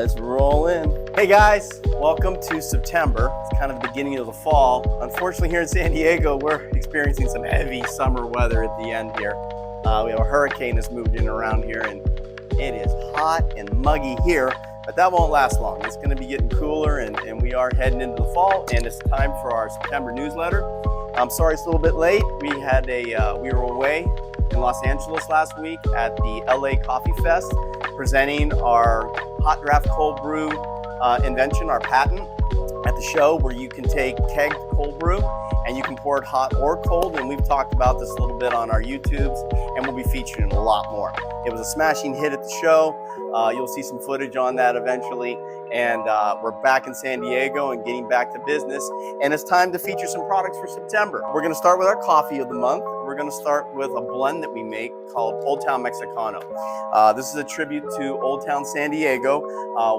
Let's roll in. Hey guys, welcome to September. It's kind of the beginning of the fall. Unfortunately, here in San Diego, we're experiencing some heavy summer weather at the end here. We have a hurricane that's moved in around here, and it is hot and muggy here, but that won't last long. It's going to be getting cooler, and we are heading into the fall, and it's time for our September newsletter. I'm sorry it's a little bit late. We were away in Los Angeles last week at the LA Coffee Fest, presenting our hot draft cold brew invention, our patent, at the show, where you can take kegged cold brew and you can pour it hot or cold. And we've talked about this a little bit on our YouTubes, and we'll be featuring a lot more. It was a smashing hit at the show. You'll see some footage on that eventually. And we're back in San Diego and getting back to business. And it's time to feature some products for September. We're going to start with our coffee of the month. We're going to start with a blend that we make called Old Town Mexicano. This is a tribute to Old Town San Diego.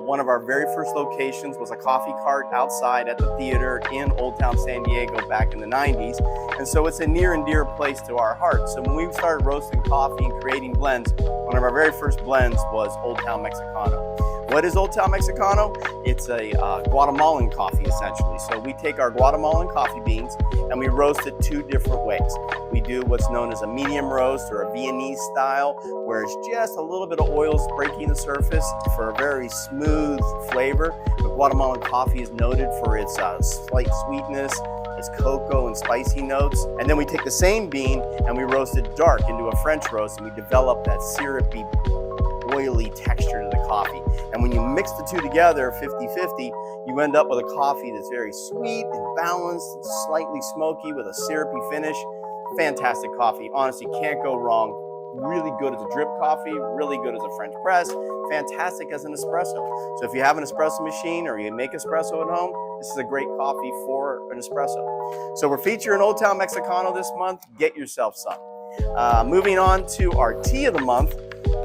One of our very first locations was a coffee cart outside at the theater in Old Town San Diego back in the 90s. And so it's a near and dear place to our hearts. So when we started roasting coffee and creating blends, one of our very first blends was Old Town Mexicano. What is Old Town Mexicano? It's a Guatemalan coffee, essentially. So we take our Guatemalan coffee beans and we roast it two different ways. We do what's known as a medium roast or a Viennese style, where it's just a little bit of oils breaking the surface for a very smooth flavor. The Guatemalan coffee is noted for its slight sweetness, its cocoa and spicy notes. And then we take the same bean and we roast it dark into a French roast, and we develop that syrupy, oily texture to the coffee. And when you mix the two together 50-50, you end up with a coffee that's very sweet and balanced, and slightly smoky with a syrupy finish. Fantastic coffee. Honestly, can't go wrong. Really good as a drip coffee, really good as a French press, fantastic as an espresso. So if you have an espresso machine or you make espresso at home, this is a great coffee for an espresso. So we're featuring Old Town Mexicano this month. Get yourself some. Moving on to our tea of the month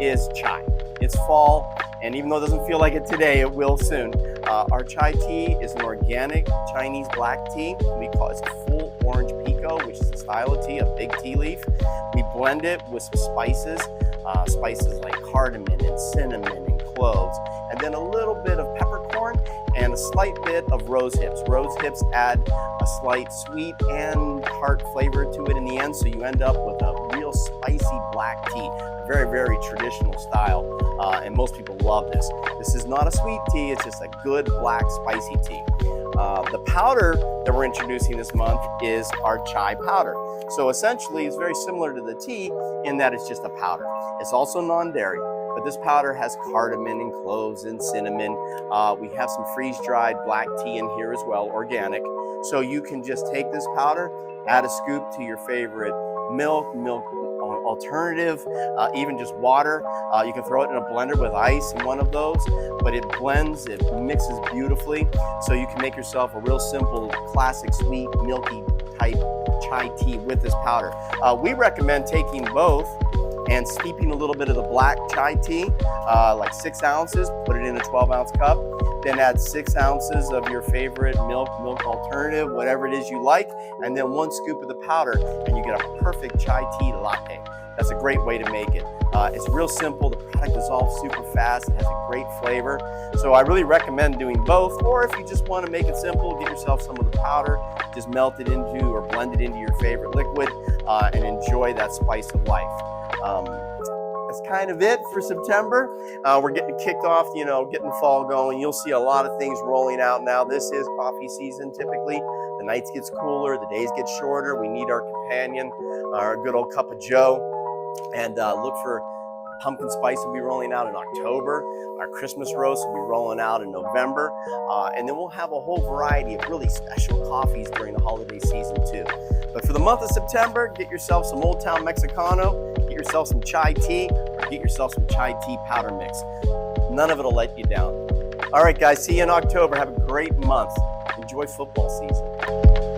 is chai. It's fall, and even though it doesn't feel like it today, it will soon. Our chai tea is an organic Chinese black tea. We call it full orange pico, which is a style of tea, a big tea leaf. We blend it with some spices, spices like cardamom and cinnamon and cloves, and then a little bit of peppercorn and a slight bit of rose hips. Rose hips add a slight sweet and tart flavor to it in the end, so you end up with a real spicy black tea. Very, very traditional style, and most people love this. This is not a sweet tea, it's just a good black spicy tea. The powder that we're introducing this month is our chai powder. So essentially, it's very similar to the tea in that it's just a powder. It's also non-dairy, but this powder has cardamom and cloves and cinnamon. We have some freeze-dried black tea in here as well, organic. So you can just take this powder, add a scoop to your favorite milk alternative, even just water. You can throw it in a blender with ice in one of those, but it blends, it mixes beautifully. So you can make yourself a real simple, classic, sweet, milky type chai tea with this powder. We recommend taking both and steeping a little bit of the black chai tea, like 6 ounces, put it in a 12-ounce cup, then add 6 ounces of your favorite milk alternative, whatever it is you like, and then 1 scoop of the powder, and you get a perfect chai tea latte. That's a great way to make it. It's real simple. The product dissolves super fast. It has a great flavor. So I really recommend doing both. Or if you just want to make it simple, get yourself some of the powder, just melt it into or blend it into your favorite liquid, and enjoy that spice of life. That's kind of it for September. We're getting kicked off, getting fall going. You'll see a lot of things rolling out now. This is coffee season typically. The nights gets cooler, the days get shorter. We need our companion, our good old cup of joe. And look for pumpkin spice will be rolling out in October. Our Christmas roast will be rolling out in November. And then we'll have a whole variety of really special coffees during the holiday season too. But for the month of September, get yourself some Old Town Mexicano, get yourself some chai tea, or get yourself some chai tea powder mix. None of it will let you down. All right, guys, see you in October. Have a great month. Enjoy football season.